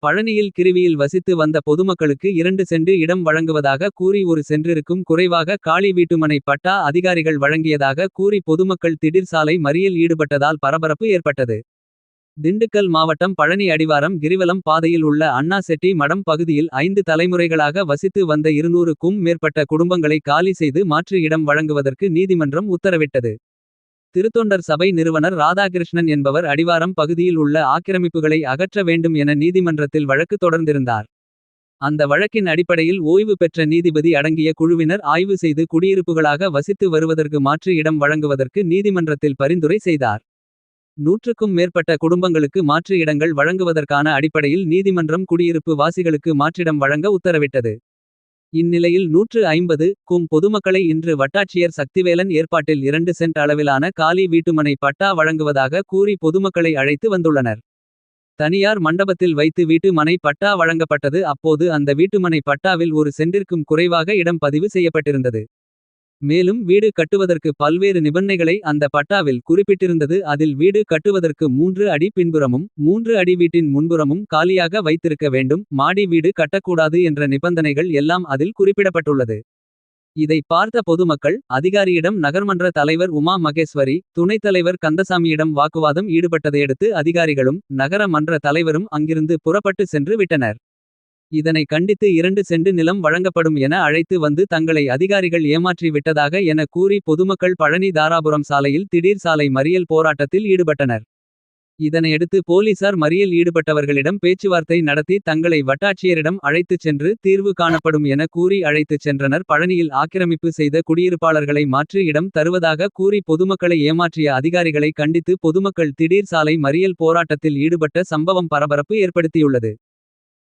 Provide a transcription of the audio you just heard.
பழனியில் கிருவியில் வசித்து வந்த பொதுமக்களுக்கு 2 சென்ட் இடம் வழங்குவதாக கூறி ஒரு சென்றிற்கும் குறைவாக காலி வீட்டுமனை பட்டா அதிகாரிகள் வழங்கியதாக கூறி பொதுமக்கள் திடீர் சாலை மறியல் ஈடுபட்டதால் பரபரப்பு ஏற்பட்டது. திண்டுக்கல் மாவட்டம் பழனி அடிவாரம் கிரிவலம் பாதையில் உள்ள அண்ணா செட்டி மடம் பகுதியில் 5 தலைமுறைகளாக வசித்து வந்த 200க்கும் மேற்பட்ட குடும்பங்களை காலி செய்து மாற்று இடம் வழங்குவதற்கு நீதிமன்றம் உத்தரவிட்டது. திருத்தொண்டர் சபை நிறுவனர் ராதாகிருஷ்ணன் என்பவர் அடிவாரம் பகுதியில் உள்ள ஆக்கிரமிப்புகளை அகற்ற வேண்டும் என நீதிமன்றத்தில் வழக்கு தொடர்ந்திருந்தார். அந்த வழக்கின் அடிப்படையில் ஓய்வு பெற்ற நீதிபதி அடங்கிய குழுவினர் ஆய்வு செய்து குடியிருப்புகளாக வசித்து வருவதற்கு மாற்று இடம் வழங்குவதற்கு நீதிமன்றத்தில் பரிந்துரை செய்தார். 100க்கும் மேற்பட்ட குடும்பங்களுக்கு மாற்று இடங்கள் வழங்குவதற்கான அடிப்படையில் நீதிமன்றம் குடியிருப்பு வாசிகளுக்கு மாற்றிடம் வழங்க உத்தரவிட்டது. இந்நிலையில் 150க்கும் பொதுமக்களை இன்று வட்டாட்சியர் சக்திவேலன் ஏற்பாட்டில் 2 சென்ட் அளவிலான காலி வீட்டுமனை பட்டா வழங்குவதாக கூறி பொதுமக்களை அழைத்து வந்துள்ளனர். தனியார் மண்டபத்தில் வைத்து வீட்டு மனை பட்டா வழங்கப்பட்டது. அப்போது அந்த வீட்டுமனை பட்டாவில் 1 சென்டிற்கும் குறைவாக இடம் பதிவு செய்யப்பட்டிருந்தது. மேலும் வீடு கட்டுவதற்கு பல்வேறு நிபந்தனைகளை அந்த பட்டாவில் குறிப்பிட்டிருந்தது. அதில் வீடு கட்டுவதற்கு 3 அடி பின்புறமும் 3 அடி வீட்டின் முன்புறமும் காலியாக வைத்திருக்க வேண்டும். மாடி வீடு கட்டக்கூடாது என்ற நிபந்தனைகள் எல்லாம் அதில் குறிப்பிடப்பட்டுள்ளது. இதை பார்த்த பொதுமக்கள் அதிகாரியிடம் நகர்மன்ற தலைவர் உமா மகேஸ்வரி துணைத் தலைவர் கந்தசாமியிடம் வாக்குவாதம் ஈடுபட்டதையடுத்து அதிகாரிகளும் நகர மன்ற தலைவரும் அங்கிருந்து புறப்பட்டு சென்று விட்டனர். இதனை கண்டித்து 2 சென்ட் நிலம் வழங்கப்படும் என அழைத்து வந்து தங்களை அதிகாரிகள் ஏமாற்றி விட்டதாக என கூறி பொதுமக்கள் பழனி தாராபுரம் சாலையில் திடீர் சாலை மறியல் போராட்டத்தில் ஈடுபட்டனர். இதனையடுத்து போலீசார் மறியல் ஈடுபட்டவர்களிடம் பேச்சுவார்த்தை நடத்தி தங்களை வட்டாட்சியரிடம் அழைத்துச் சென்று தீர்வு காணப்படும் என கூறி அழைத்துச் சென்றனர். பழனியில் ஆக்கிரமிப்பு செய்த குடியிருப்பாளர்களை மாற்று இடம் தருவதாக கூறி பொதுமக்களை ஏமாற்றிய அதிகாரிகளை கண்டித்து பொதுமக்கள் திடீர் சாலை மறியல் போராட்டத்தில் ஈடுபட்ட சம்பவம் பரபரப்பு ஏற்படுத்தியுள்ளது.